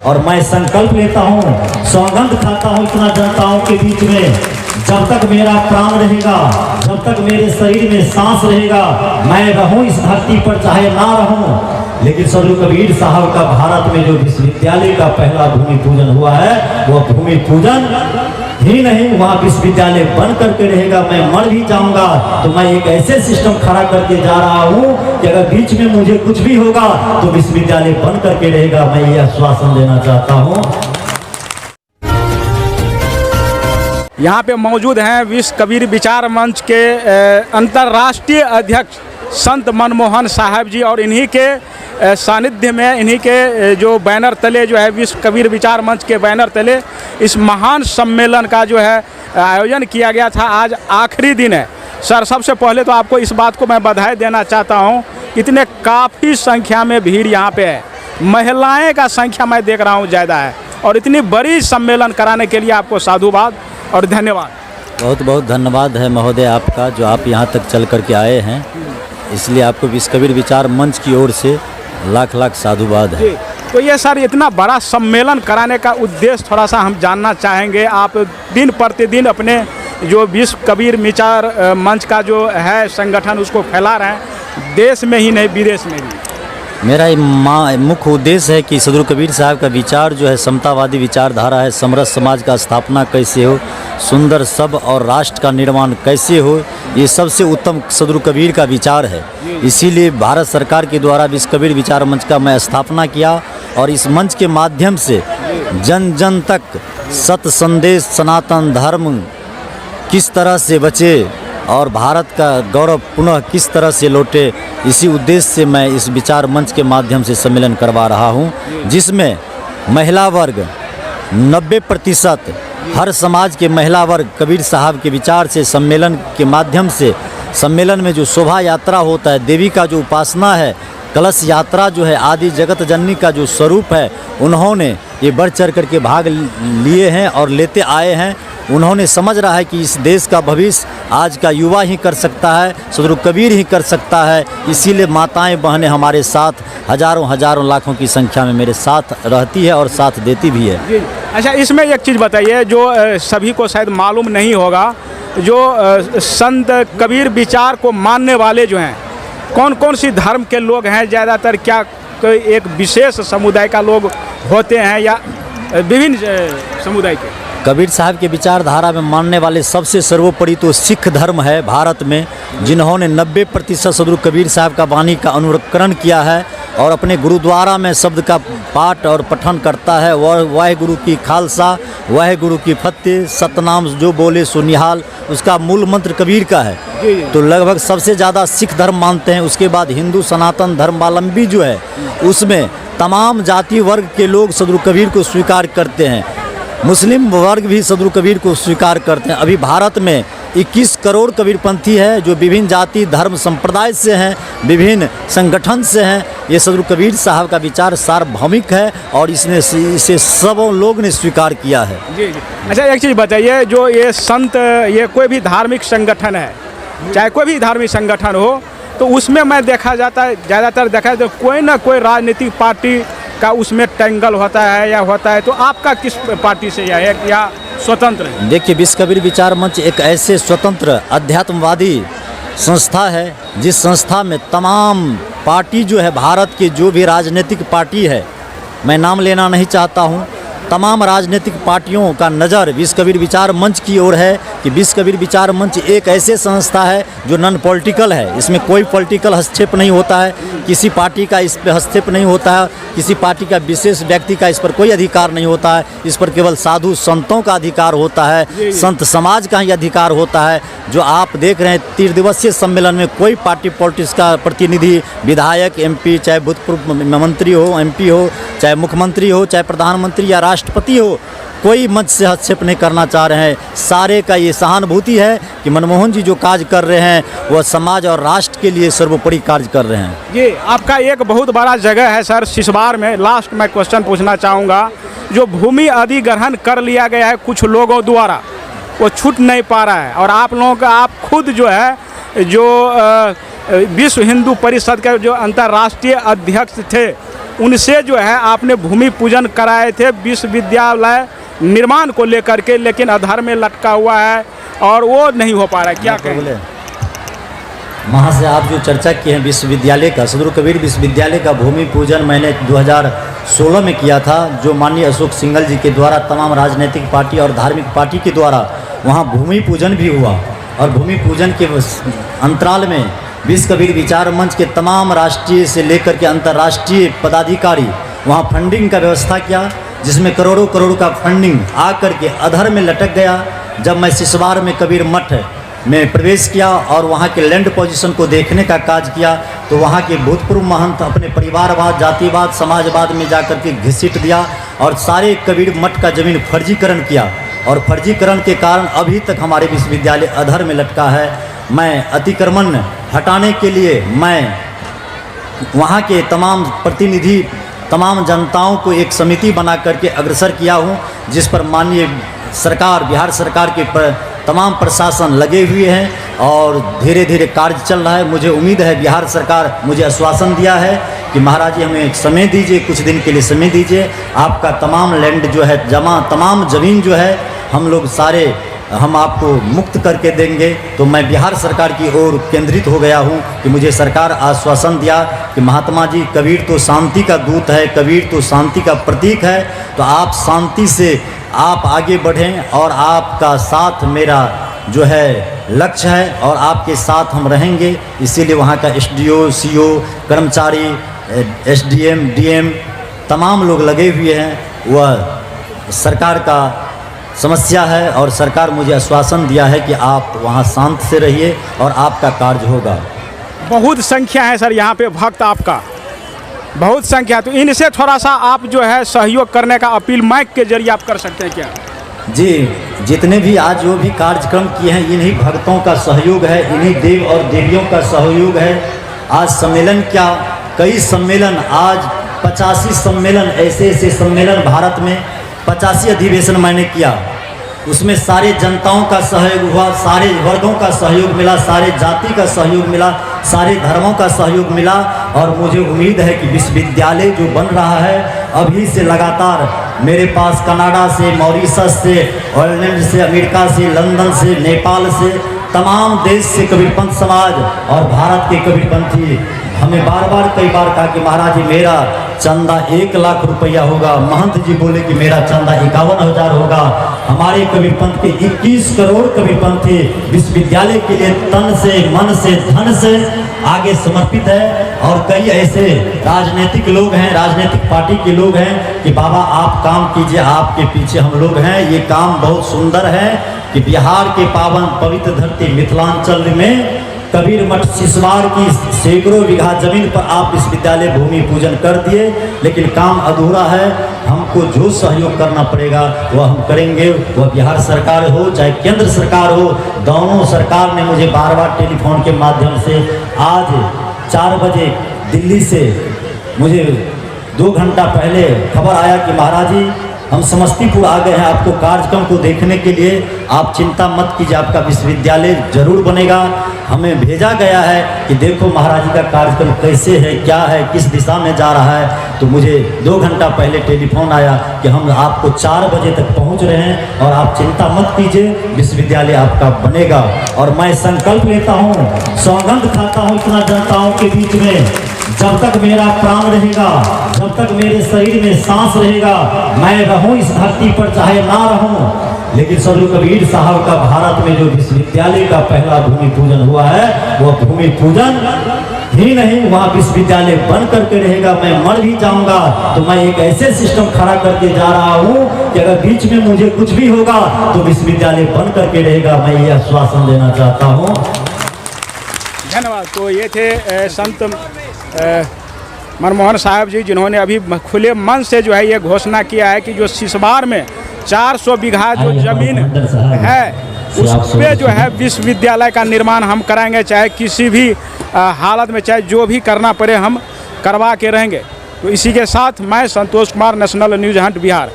और मैं संकल्प लेता हूँ, सौगंध खाता हूँ इतना जनताओं के बीच में, जब तक मेरा प्राण रहेगा, जब तक मेरे शरीर में सांस रहेगा, मैं रहूं इस धरती पर चाहे ना रहूं। लेकिन सदगुरु कबीर साहब का भारत में जो विश्वविद्यालय का पहला भूमि पूजन हुआ है, वह भूमि पूजन ही नहीं, वहाँ विश्वविद्यालय बन करके रहेगा। मैं मर भी जाऊंगा तो मैं एक ऐसे सिस्टम खड़ा करके जा रहा हूँ कि अगर बीच में मुझे कुछ भी होगा तो विश्वविद्यालय बन करके रहेगा। मैं ये आश्वासन देना चाहता हूँ। यहाँ पे मौजूद हैं विश्व कबीर विचार मंच के अंतर्राष्ट्रीय अध्यक्ष संत मनमोहन साहब जी, और इन्हीं के सानिध्य में, इन्हीं के जो बैनर तले जो है विश्व कबीर विचार मंच के बैनर तले इस महान सम्मेलन का जो है आयोजन किया गया था। आज आखिरी दिन है। सर, सबसे पहले तो आपको इस बात को मैं बधाई देना चाहता हूँ, इतने काफ़ी संख्या में भीड़ यहाँ पे है, महिलाएं का संख्या मैं देख रहा हूँ ज़्यादा है, और इतनी बड़ी सम्मेलन कराने के लिए आपको साधुवाद और धन्यवाद। बहुत बहुत धन्यवाद है महोदय आपका, जो आप यहाँ तक चल करके आए हैं, इसलिए आपको विश्व कबीर विचार मंच की ओर से लाख लाख साधुवाद है। तो ये सर, इतना बड़ा सम्मेलन कराने का उद्देश्य थोड़ा सा हम जानना चाहेंगे। आप दिन प्रतिदिन अपने जो विश्व कबीर विचार मंच का जो है संगठन, उसको फैला रहे हैं, देश में ही नहीं विदेश में भी। मेरा मुख्य उद्देश्य है कि सदगुरु कबीर साहब का विचार जो है समतावादी विचारधारा है। समरस समाज का स्थापना कैसे हो, सुंदर सब और राष्ट्र का निर्माण कैसे हो, ये सबसे उत्तम सदगुरु कबीर का विचार है। इसीलिए भारत सरकार के द्वारा विश्व कबीर विचार मंच का मैं स्थापना किया, और इस मंच के माध्यम से जन जन तक सत संदेश, सनातन धर्म किस तरह से बचे और भारत का गौरव पुनः किस तरह से लौटे, इसी उद्देश्य से मैं इस विचार मंच के माध्यम से सम्मेलन करवा रहा हूं, जिसमें महिला वर्ग 90% हर समाज के महिला वर्ग कबीर साहब के विचार से सम्मेलन के माध्यम से, सम्मेलन में जो शोभा यात्रा होता है, देवी का जो उपासना है, कलश यात्रा जो है, आदि जगत जननी का जो स्वरूप है, उन्होंने ये बढ़ चढ़ करके भाग लिए हैं और लेते आए हैं। उन्होंने समझ रहा है कि इस देश का भविष्य आज का युवा ही कर सकता है, सदगुरु कबीर ही कर सकता है। इसीलिए माताएं बहनें हमारे साथ हजारों हजारों लाखों की संख्या में मेरे साथ रहती है और साथ देती भी है। अच्छा, इसमें एक चीज़ बताइए जो सभी को शायद मालूम नहीं होगा, जो संत कबीर विचार को मानने वाले जो हैं, कौन कौन सी धर्म के लोग हैं ज़्यादातर? क्या कोई एक विशेष समुदाय का लोग होते हैं या विभिन्न समुदाय के? कबीर साहब के विचारधारा में मानने वाले सबसे सर्वोपरि तो सिख धर्म है भारत में, जिन्होंने 90% सदगुरु कबीर साहब का वाणी का अनुकरण किया है और अपने गुरुद्वारा में शब्द का पाठ और पठन करता है। वह वाहेगुरु की खालसा, वाहेगुरु की फतेह, सतनाम जो बोले सो निहाल, उसका मूल मंत्र कबीर का है। तो लगभग सबसे ज़्यादा सिख धर्म मानते हैं। उसके बाद हिंदू सनातन धर्मावलंबी जो है, उसमें तमाम जाति वर्ग के लोग सदगुरु कबीर को स्वीकार करते हैं। मुस्लिम वर्ग भी सदगुरु कबीर को स्वीकार करते हैं। अभी भारत में 21 करोड़ कबीरपंथी है, जो विभिन्न जाति धर्म संप्रदाय से हैं, विभिन्न संगठन से हैं। ये सदगुरु कबीर साहब का विचार सार्वभौमिक है और इसे सब लोग ने स्वीकार किया है। जी जी। अच्छा, एक चीज़ बताइए, जो ये संत, ये कोई भी धार्मिक संगठन है, चाहे कोई भी धार्मिक संगठन हो, तो उसमें मैं देखा जाता है, ज़्यादातर देखा जाता है कोई ना कोई राजनीतिक पार्टी का उसमें टेंगल होता है या होता है। तो आपका किस पार्टी से है या स्वतंत्र है? देखिए, विश्व कबीर विचार मंच एक ऐसे स्वतंत्र अध्यात्मवादी संस्था है, जिस संस्था में तमाम पार्टी जो है, भारत की जो भी राजनीतिक पार्टी है, मैं नाम लेना नहीं चाहता हूँ, तमाम राजनीतिक पार्टियों का नज़र विश्व कबीर विचार मंच की ओर है कि विश्व कबीर विचार मंच एक ऐसे संस्था है जो नॉन पॉलिटिकल है। इसमें कोई पॉलिटिकल हस्तक्षेप नहीं होता है, किसी पार्टी का इस पर हस्तक्षेप नहीं होता है, किसी पार्टी का विशेष व्यक्ति का इस पर कोई अधिकार नहीं होता है। इस पर केवल साधु संतों का अधिकार होता है, संत समाज का ही अधिकार होता है। जो आप देख रहे हैं 3 दिवसीय सम्मेलन में कोई पार्टी पॉलिटिक्स का प्रतिनिधि, विधायक, MP, चाहे भूतपूर्व मंत्री हो, MP हो, चाहे मुख्यमंत्री हो, चाहे प्रधानमंत्री या राष्ट्रपति हो, कोई मंच से हस्तक्षेप नहीं करना चाह रहे हैं। सारे का ये सहानुभूति है कि मनमोहन जी जो कार्य कर रहे हैं वह समाज और राष्ट्र के लिए सर्वोपरि कार्य कर रहे हैं। ये आपका एक बहुत बड़ा जगह है सर सिसवार में। लास्ट मैं क्वेश्चन पूछना चाहूँगा, जो भूमि अधिग्रहण कर लिया गया है कुछ लोगों द्वारा, वो छूट नहीं पा रहा है, और आप लोगों का, आप खुद जो है, जो विश्व हिंदू परिषद के जो अंतर्राष्ट्रीय अध्यक्ष थे, उनसे जो है आपने भूमि पूजन कराए थे विश्वविद्यालय निर्माण को लेकर के, लेकिन अधर में लटका हुआ है और वो नहीं हो पा रहा है, क्या कहें? वहाँ से आप जो चर्चा किए हैं विश्वविद्यालय का, सदगुरु कबीर विश्वविद्यालय का भूमि पूजन मैंने 2016 में किया था, जो माननीय अशोक सिंघल जी के द्वारा तमाम राजनीतिक पार्टी और धार्मिक पार्टी के द्वारा वहाँ भूमि पूजन भी हुआ। और भूमि पूजन के अंतराल में विश्व कबीर विचार मंच के तमाम राष्ट्रीय से लेकर के अंतर्राष्ट्रीय पदाधिकारी वहाँ फंडिंग का व्यवस्था किया, जिसमें करोड़ों करोड़ का फंडिंग आकर के अधर में लटक गया। जब मैं सिसवार में कबीर मठ में प्रवेश किया और वहाँ के लैंड पोजीशन को देखने का काज किया, तो वहाँ के भूतपूर्व महंत अपने परिवारवाद, जातिवाद, समाजवाद में जाकर के घसीट दिया और सारे कबीर मठ का ज़मीन फर्जीकरण किया। और फर्जीकरण के कारण अभी तक हमारे विश्वविद्यालय अधर में लटका है। मैं अतिक्रमण हटाने के लिए मैं वहाँ के तमाम प्रतिनिधि, तमाम जनताओं को एक समिति बना करके अग्रसर किया हूँ, जिस पर माननीय सरकार, बिहार सरकार के तमाम प्रशासन लगे हुए हैं और धीरे धीरे कार्य चल रहा है। मुझे उम्मीद है बिहार सरकार मुझे आश्वासन दिया है कि महाराज जी हमें एक समय दीजिए, कुछ दिन के लिए समय दीजिए, आपका तमाम लैंड जो है तमाम ज़मीन जो है हम लोग सारे हम आपको मुक्त करके देंगे। तो मैं बिहार सरकार की ओर केंद्रित हो गया हूँ कि मुझे सरकार आश्वासन दिया कि महात्मा जी कबीर तो शांति का दूत है, कबीर तो शांति का प्रतीक है, तो आप शांति से आप आगे बढ़ें और आपका साथ मेरा जो है लक्ष्य है और आपके साथ हम रहेंगे। इसीलिए वहाँ का SDO, CO, कर्मचारी, SDM, DM तमाम लोग लगे हुए हैं। वह सरकार का समस्या है और सरकार मुझे आश्वासन दिया है कि आप वहाँ शांत से रहिए और आपका कार्य होगा। बहुत संख्या है सर यहाँ पे भक्त आपका, बहुत संख्या, तो इनसे थोड़ा सा आप जो है सहयोग करने का अपील माइक के जरिए आप कर सकते हैं क्या? जी, जितने भी आज जो भी कार्यक्रम किए हैं इन्हीं भक्तों का सहयोग है, इन्हीं देव और देवियों का सहयोग है। आज सम्मेलन क्या, कई सम्मेलन, आज 85 सम्मेलन, ऐसे ऐसे सम्मेलन भारत में 85 अधिवेशन मैंने किया, उसमें सारे जनताओं का सहयोग हुआ, सारे वर्गों का सहयोग मिला, सारे जाति का सहयोग मिला, सारे धर्मों का सहयोग मिला। और मुझे उम्मीद है कि विश्वविद्यालय जो बन रहा है अभी से लगातार मेरे पास कनाडा से, मॉरिशस से, आयरलैंड से, अमेरिका से, लंदन से, नेपाल से, तमाम देश से कबीरपंथ समाज और भारत के कबीरपंथी हमें बार बार कई बार कहा कि महाराज जी मेरा चंदा 1 लाख रुपया होगा। महंत जी बोले कि मेरा चंदा 51,000 होगा। हमारे कबीरपंथ के 21 करोड़ कबीरपंथी विश्वविद्यालय के लिए तन से, मन से, धन से आगे समर्पित है। और कई ऐसे राजनीतिक लोग हैं, राजनीतिक पार्टी के लोग हैं कि बाबा आप काम कीजिए, आपके पीछे हम लोग हैं। ये काम बहुत सुंदर है कि बिहार के पावन पवित्र धरती मिथिलांचल में कबीर मठ सिसवार की सैकड़ों बीघा जमीन पर आप विश्वविद्यालय भूमि पूजन कर दिए, लेकिन काम अधूरा है। हमको जो सहयोग करना पड़ेगा वह हम करेंगे, वह बिहार सरकार हो चाहे केंद्र सरकार हो। दोनों सरकार ने मुझे बार बार टेलीफोन के माध्यम से, आज 4 बजे दिल्ली से मुझे 2 घंटा पहले खबर आया कि महाराज जी हम समस्तीपुर आ गए हैं आपको कार्यक्रम को देखने के लिए, आप चिंता मत कीजिए, आपका विश्वविद्यालय जरूर बनेगा। हमें भेजा गया है कि देखो महाराज जी का कार्यक्रम कैसे है, क्या है, किस दिशा में जा रहा है। तो मुझे 2 घंटा पहले टेलीफोन आया कि हम आपको 4 बजे तक पहुंच रहे हैं और आप चिंता मत कीजिए, विश्वविद्यालय आपका बनेगा। और मैं संकल्प लेता हूँ, सौगंध खाता हूँ इतना जनताओं के बीच में, जब तक मेरा प्राण रहेगा, जब तक मेरे शरीर में सांस रहेगा, मैं रहूं इस धरती पर चाहे ना रहूं, लेकिन सदगुरु कबीर साहब का भारत में जो विश्वविद्यालय का पहला भूमि पूजन हुआ है, वह भूमि पूजन ही नहीं, वहाँ विश्वविद्यालय बन करके रहेगा। मैं मर भी जाऊंगा तो मैं एक ऐसे सिस्टम खड़ा करके जा रहा हूँ कि अगर बीच में मुझे कुछ भी होगा तो विश्वविद्यालय बन करके रहेगा। मैं ये आश्वासन देना चाहता हूँ। धन्यवाद। तो ये थे संत मनमोहन साहब जी, जिन्होंने अभी खुले मन से जो है ये घोषणा किया है कि जो सिसवार में 400 बीघा जो जमीन है उस पे जो है विश्वविद्यालय का निर्माण हम कराएंगे, चाहे किसी भी हालत में, चाहे जो भी करना पड़े हम करवा के रहेंगे। तो इसी के साथ मैं Santosh Kumar, national news hunt, Bihar.